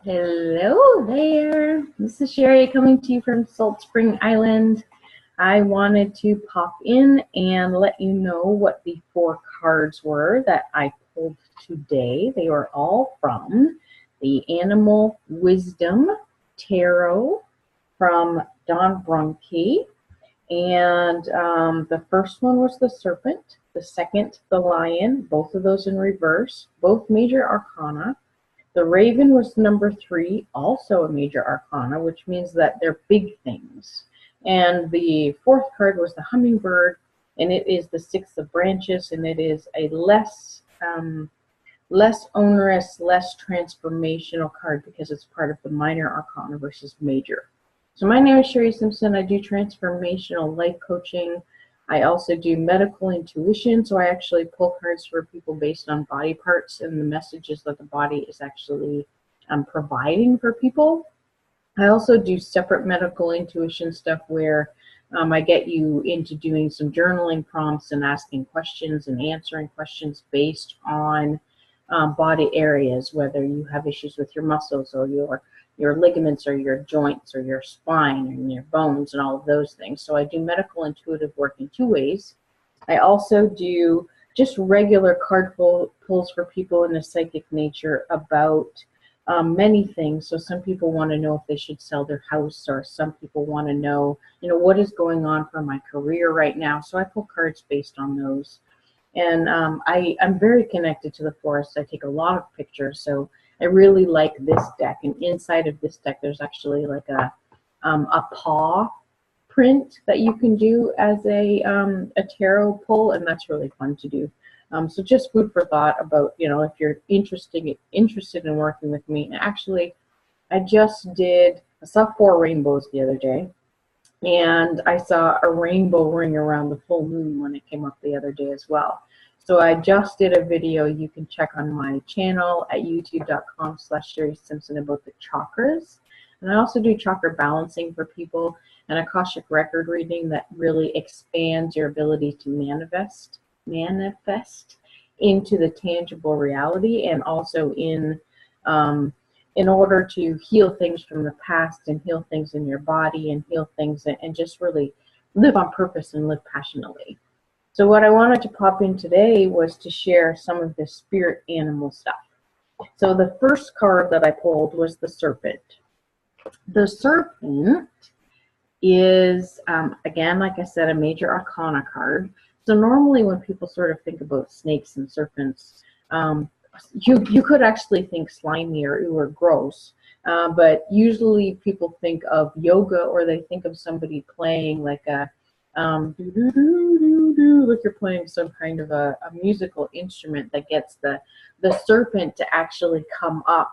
Hello there. This is Sherry coming to you from Salt Spring Island. I wanted to pop in and let you know what the 4 cards were that I pulled today. They were all from the Animal Wisdom Tarot from Don Brunke. And the first one was the Serpent, the second, the Lion, both of those in reverse, both major arcana. The Raven was number 3, also a major arcana, which means that they're big things. And the 4th card was the Hummingbird, and it is the 6th of branches, and it is a less onerous, less transformational card because it's part of the minor arcana versus major. So my name is Sherry Simpson. I do transformational life coaching. I also do medical intuition, so I actually pull cards for people based on body parts and the messages that the body is actually providing for people. I also do separate medical intuition stuff where I get you into doing some journaling prompts and asking questions and answering questions based on body areas, whether you have issues with your muscles or your ligaments or your joints or your spine and your bones and all of those things. So I do medical intuitive work in 2 ways. I also do just regular card pulls for people in a psychic nature about many things. So some people want to know if they should sell their house, or some people want to know, what is going on for my career right now. So I pull cards based on those. And I'm very connected to the forest. I take a lot of pictures, so I really like this deck. And inside of this deck, there's actually like a paw print that you can do as a tarot pull, and that's really fun to do. So just food for thought about, if you're interested in working with me. And actually, I saw 4 rainbows the other day. And I saw a rainbow ring around the full moon when it came up the other day as well. So I just did a video you can check on my channel at youtube.com/Sherry Simpson about the chakras. And I also do chakra balancing for people, and Akashic record reading that really expands your ability to manifest into the tangible reality, and also in order to heal things from the past and heal things in your body and heal things and just really live on purpose and live passionately. So what I wanted to pop in today was to share some of the spirit animal stuff. So the first card that I pulled was the Serpent. The Serpent is, again, like I said, a major arcana card. So normally when people sort of think about snakes and serpents, you could actually think slimy or gross, but usually people think of yoga, or they think of somebody playing like a like you're playing some kind of a musical instrument that gets the serpent to actually come up.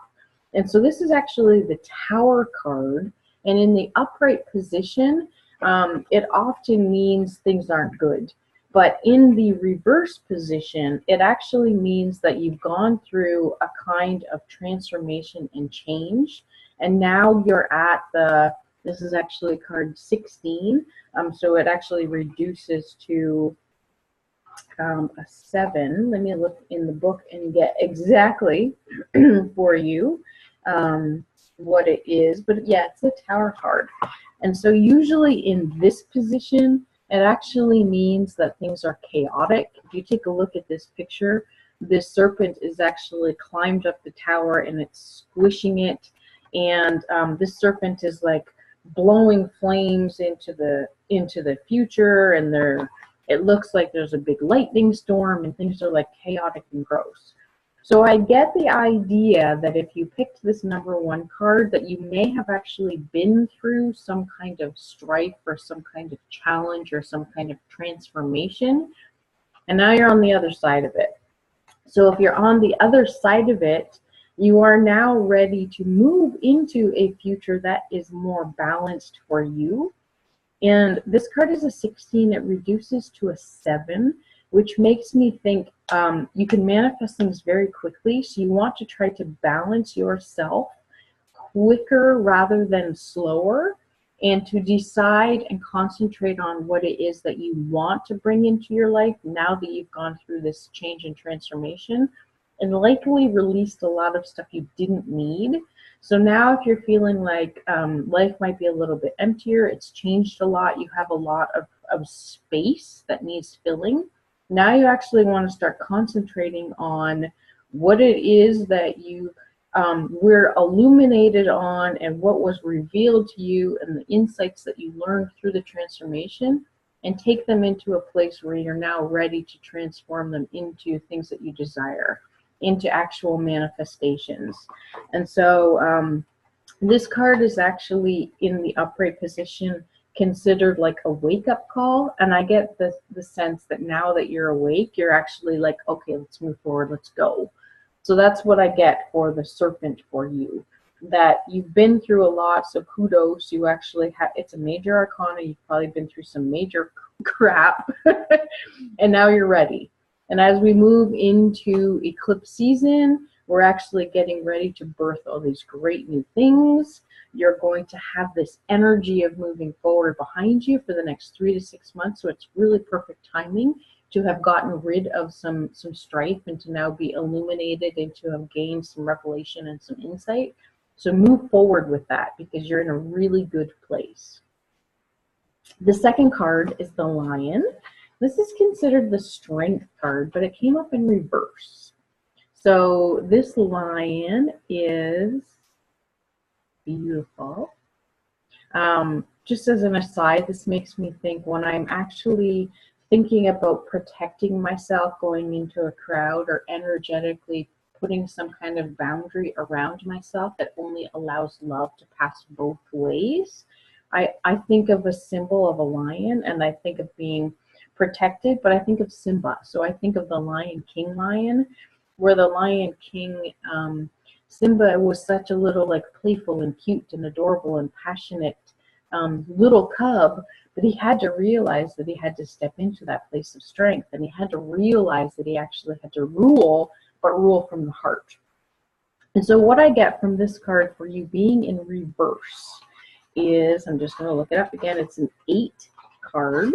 And so this is actually the Tower card, and in the upright position, it often means things aren't good. But in the reverse position, it actually means that you've gone through a kind of transformation and change, and now you're at this is actually card 16, so it actually reduces to a 7. Let me look in the book and get exactly for you what it is. But yeah, it's a Tower card. And so usually in this position, it actually means that things are chaotic. If you take a look at this picture, this serpent is actually climbed up the tower and it's squishing it. And this serpent is like blowing flames into the future, and it looks like there's a big lightning storm and things are like chaotic and gross. So I get the idea that if you picked this number 1 card, that you may have actually been through some kind of strife or some kind of challenge or some kind of transformation, and now you're on the other side of it. So if you're on the other side of it, you are now ready to move into a future that is more balanced for you. And this card is a 16. It reduces to a 7, which makes me think you can manifest things very quickly. So you want to try to balance yourself quicker rather than slower, and to decide and concentrate on what it is that you want to bring into your life now that you've gone through this change and transformation, and likely released a lot of stuff you didn't need. So now if you're feeling like life might be a little bit emptier, it's changed a lot, you have a lot of space that needs filling, now you actually want to start concentrating on what it is that you were illuminated on and what was revealed to you and the insights that you learned through the transformation, and take them into a place where you're now ready to transform them into things that you desire, into actual manifestations. And so this card is actually in the upright position considered like a wake-up call, and I get the sense that now that you're awake, you're actually like, okay, let's move forward, let's go. So that's what I get for the Serpent for you, that you've been through a lot, so kudos. You actually have, it's a major arcana, you've probably been through some major crap and now you're ready. And as we move into eclipse season, we're actually getting ready to birth all these great new things. You're going to have this energy of moving forward behind you for the next 3 to 6 months, so it's really perfect timing to have gotten rid of some strife and to now be illuminated and to have gained some revelation and some insight. So move forward with that because you're in a really good place. The second card is the Lion. This is considered the Strength card, but it came up in reverse. So this Lion is beautiful. Just as an aside, this makes me think when I'm actually thinking about protecting myself going into a crowd, or energetically putting some kind of boundary around myself that only allows love to pass both ways, I think of a symbol of a lion, and I think of being protected, but I think of Simba. So I think of the Lion King lion, where the Lion King, Simba was such a little like playful and cute and adorable and passionate little cub, but he had to realize that he had to step into that place of strength, and he had to realize that he actually had to rule, but rule from the heart. And so what I get from this card for you being in reverse is, I'm just going to look it up again, it's an 8 card,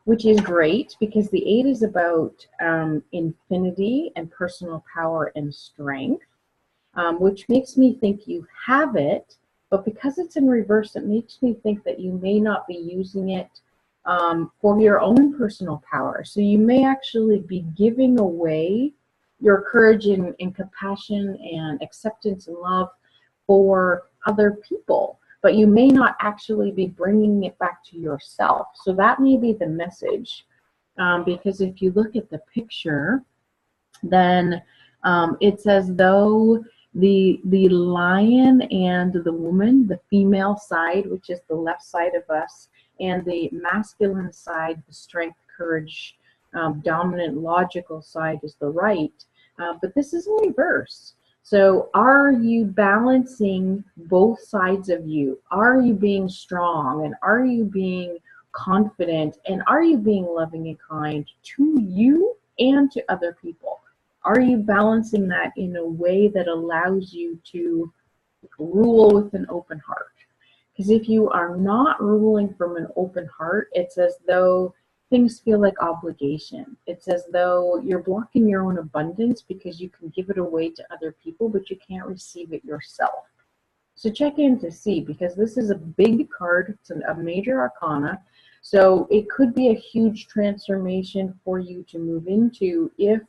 which is great because the 8 is about infinity and personal power and strength, which makes me think you have it. But because it's in reverse, it makes me think that you may not be using it for your own personal power. So you may actually be giving away your courage and compassion and acceptance and love for other people, but you may not actually be bringing it back to yourself. So that may be the message, because if you look at the picture, then it's as though the lion and the woman, the female side, which is the left side of us, and the masculine side, the strength, courage, dominant, logical side, is the right. But this is in reverse. So are you balancing both sides of you? Are you being strong, and are you being confident, and are you being loving and kind to you and to other people? Are you balancing that in a way that allows you to rule with an open heart? Because if you are not ruling from an open heart, it's as though things feel like obligation. It's as though you're blocking your own abundance because you can give it away to other people, but you can't receive it yourself. So check in to see, because this is a big card. It's a major arcana. So it could be a huge transformation for you to move into if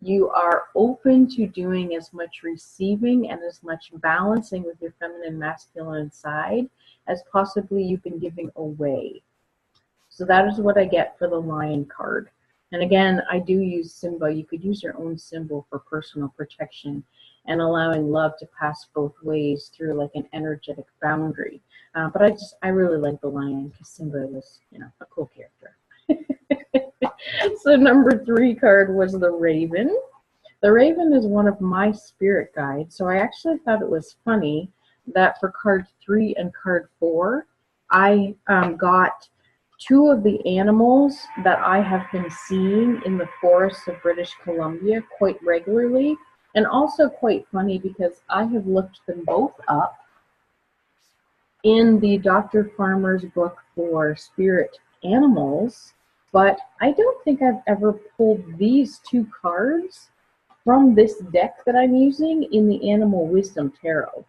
you are open to doing as much receiving and as much balancing with your feminine masculine side as possibly you've been giving away. So that is what I get for the Lion card. And again, I do use Simba. You could use your own symbol for personal protection and allowing love to pass both ways through like an energetic boundary. But I really like the lion because Simba was, a cool character. So number 3 card was the Raven. The Raven is one of my spirit guides. So I actually thought it was funny that for card 3 and card 4, I got 2 of the animals that I have been seeing in the forests of British Columbia quite regularly. And also quite funny because I have looked them both up in the Dr. Farmer's book for spirit animals, but I don't think I've ever pulled these 2 cards from this deck that I'm using in the Animal Wisdom Tarot.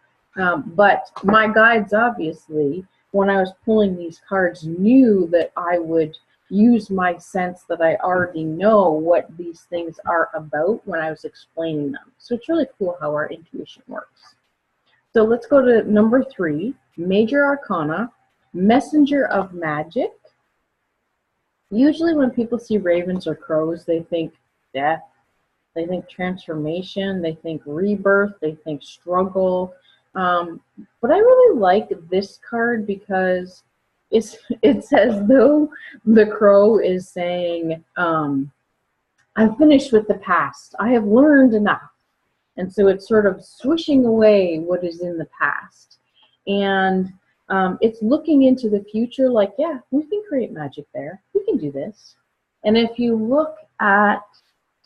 But my guides, obviously, when I was pulling these cards, knew that I would use my sense that I already know what these things are about when I was explaining them. So it's really cool how our intuition works. So let's go to number 3, Major Arcana, Messenger of Magic. Usually when people see ravens or crows, they think death, they think transformation, they think rebirth, they think struggle. But I really like this card because it's as though the crow is saying, I'm finished with the past. I have learned enough. And so it's sort of swishing away what is in the past. And it's looking into the future like, yeah, we can create magic there. We can do this. And if you look at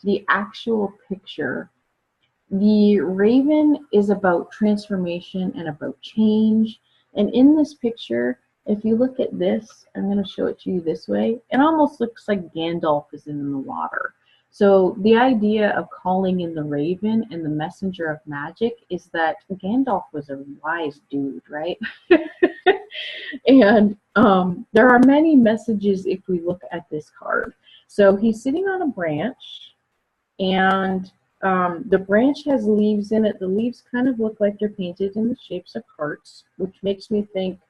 the actual picture, the raven is about transformation and about change. And in this picture, if you look at this, I'm going to show it to you this way. It almost looks like Gandalf is in the water. So the idea of calling in the raven and the messenger of magic is that Gandalf was a wise dude, right? And there are many messages if we look at this card. So he's sitting on a branch, and the branch has leaves in it. The leaves kind of look like they're painted in the shapes of hearts, which makes me think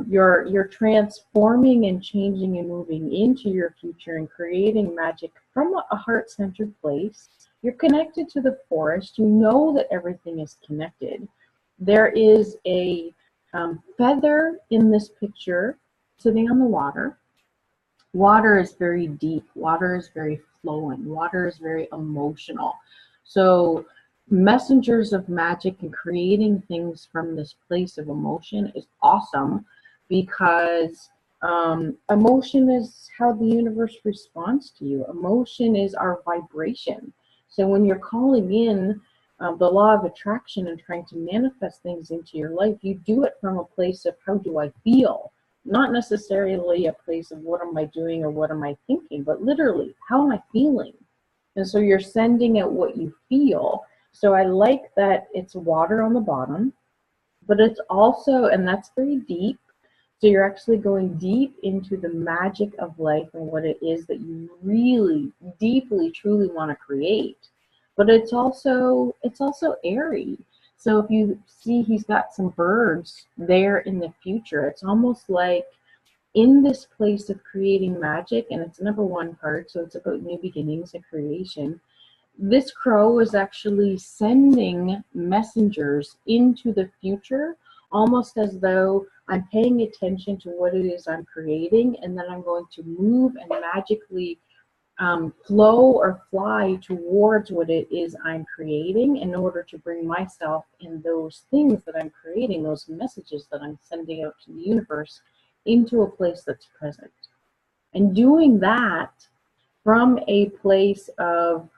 you're transforming and changing and moving into your future and creating magic from a heart-centered place. You're connected to the forest. You know that everything is connected. There is a feather in this picture sitting on the water. Water is very deep. Water is very flowing. Water is very emotional. So messengers of magic and creating things from this place of emotion is awesome, because emotion is how the universe responds to you. Emotion is our vibration. So when you're calling in the law of attraction and trying to manifest things into your life, you do it from a place of how do I feel? Not necessarily a place of what am I doing or what am I thinking, but literally, how am I feeling? And so you're sending out what you feel. So I like that it's water on the bottom, but it's also, and that's very deep, so you're actually going deep into the magic of life and what it is that you really, deeply, truly want to create. But it's also airy. So if you see he's got some birds there in the future, it's almost like in this place of creating magic, and it's number 1 card, so it's about new beginnings and creation. This crow is actually sending messengers into the future, almost as though I'm paying attention to what it is I'm creating, and then I'm going to move and magically flow or fly towards what it is I'm creating in order to bring myself and those things that I'm creating, those messages that I'm sending out to the universe, into a place that's present. And doing that from a place of,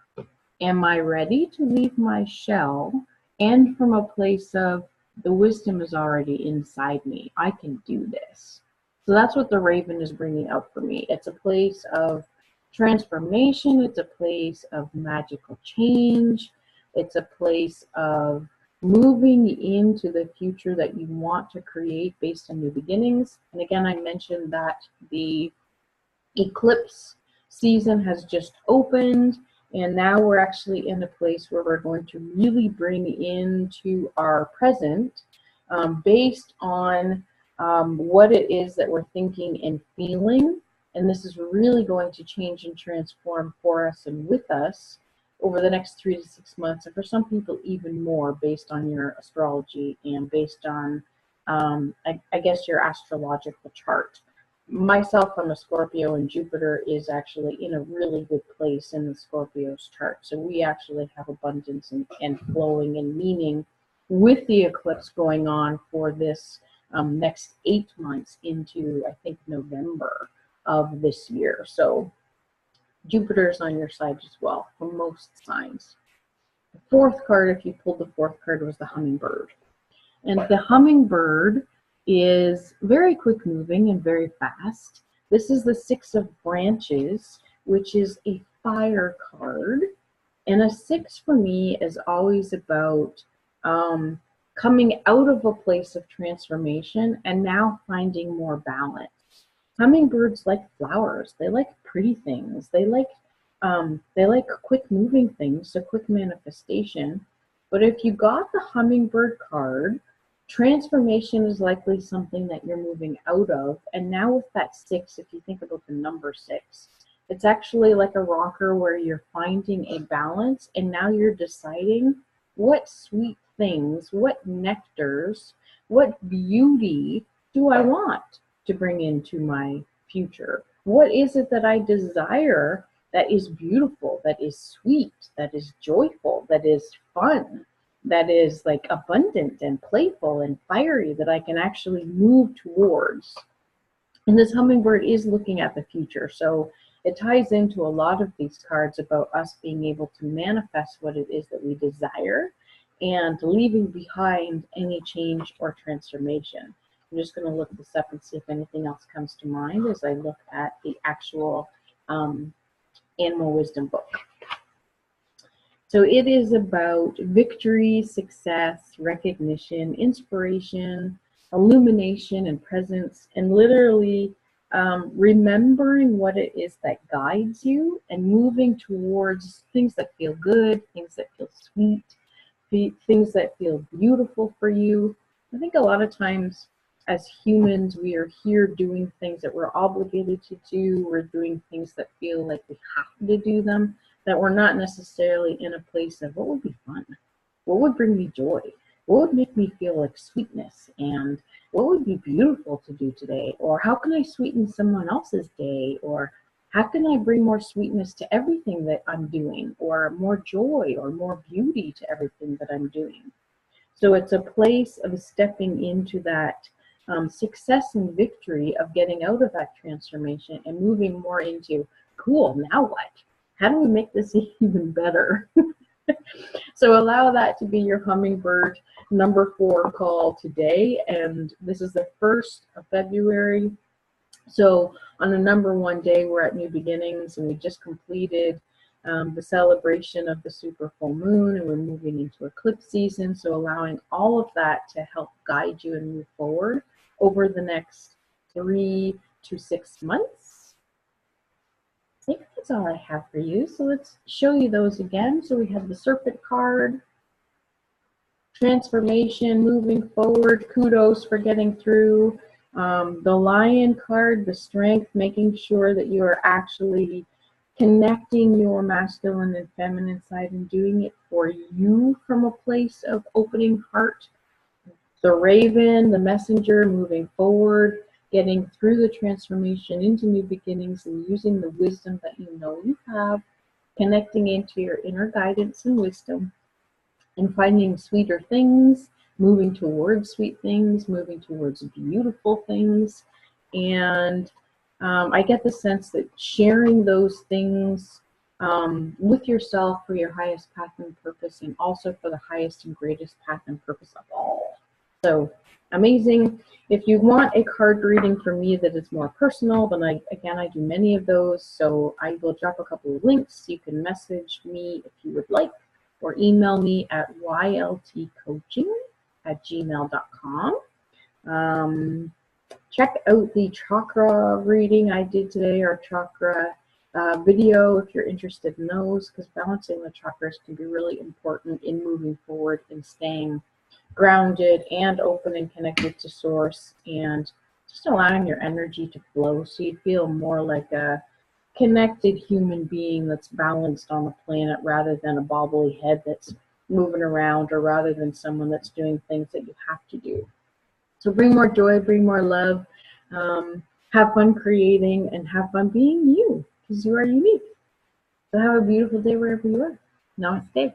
am I ready to leave my shell? And from a place of, the wisdom is already inside me. I can do this. So that's what the raven is bringing out for me. It's a place of transformation. It's a place of magical change. It's a place of moving into the future that you want to create based on new beginnings. And again, I mentioned that the eclipse season has just opened, and now we're actually in a place where we're going to really bring into our present, based on what it is that we're thinking and feeling. And this is really going to change and transform for us and with us over the next 3 to 6 months, and for some people even more, based on your astrology and based on, I guess, your astrological chart. Myself, I'm a Scorpio, and Jupiter is actually in a really good place in the Scorpio's chart. So we actually have abundance and flowing and meaning with the eclipse going on for this next 8 months into, I think, November of this year. So Jupiter's on your side as well for most signs. The 4th card, if you pulled the 4th card, was the hummingbird. And the hummingbird is very quick moving and very fast. This is the 6 of branches, which is a fire card. And a 6 for me is always about coming out of a place of transformation and now finding more balance. Hummingbirds like flowers. They like pretty things. They like quick moving things, so quick manifestation. But if you got the hummingbird card, transformation is likely something that you're moving out of. And now with that 6, if you think about the number 6, it's actually like a rocker where you're finding a balance, and now you're deciding what sweet things, what nectars, what beauty do I want to bring into my future? What is it that I desire that is beautiful, that is sweet, that is joyful, that is fun, that is like abundant and playful and fiery, that I can actually move towards? And this hummingbird is looking at the future. So it ties into a lot of these cards about us being able to manifest what it is that we desire and leaving behind any change or transformation. I'm just going to look this up and see if anything else comes to mind as I look at the actual Animal Wisdom book. So it is about victory, success, recognition, inspiration, illumination, and presence, and literally remembering what it is that guides you and moving towards things that feel good, things that feel sweet, things that feel beautiful for you. I think a lot of times as humans, we are here doing things that we're obligated to do. We're doing things that feel like we have to do them, that we're not necessarily in a place of what would be fun, what would bring me joy, what would make me feel like sweetness, and what would be beautiful to do today, or how can I sweeten someone else's day, or how can I bring more sweetness to everything that I'm doing, or more joy or more beauty to everything that I'm doing. So it's a place of stepping into that success and victory of getting out of that transformation and moving more into, cool, now what? How do we make this even better? So allow that to be your hummingbird number 4 call today. And this is the 1st of February. So on the number 1 day, we're at New Beginnings, and we just completed the celebration of the super full moon, and we're moving into eclipse season. So allowing all of that to help guide you and move forward over the next 3 to 6 months. I think that's all I have for you. So let's show you those again. So we have the Serpent card, transformation, moving forward, kudos for getting through. The Lion card, the strength, making sure that you are actually connecting your masculine and feminine side and doing it for you from a place of opening heart. The Raven, the messenger, moving forward, getting through the transformation into new beginnings and using the wisdom that you know you have, connecting into your inner guidance and wisdom, and finding sweeter things, moving towards sweet things, moving towards beautiful things. And I get the sense that sharing those things with yourself for your highest path and purpose, and also for the highest and greatest path and purpose of all. So amazing. If you want a card reading from me that is more personal, then I do many of those. So I will drop a couple of links. You can message me if you would like, or email me at yltcoaching@gmail.com. Check out the chakra reading I did today, our chakra video, if you're interested in those, because balancing the chakras can be really important in moving forward and staying grounded and open and connected to source, and just allowing your energy to flow so you feel more like a connected human being that's balanced on the planet, rather than a bobbly head that's moving around, or rather than someone that's doing things that you have to do. So bring more joy, bring more love, have fun creating, and have fun being you, because you are unique. So have a beautiful day wherever you are. Namaste.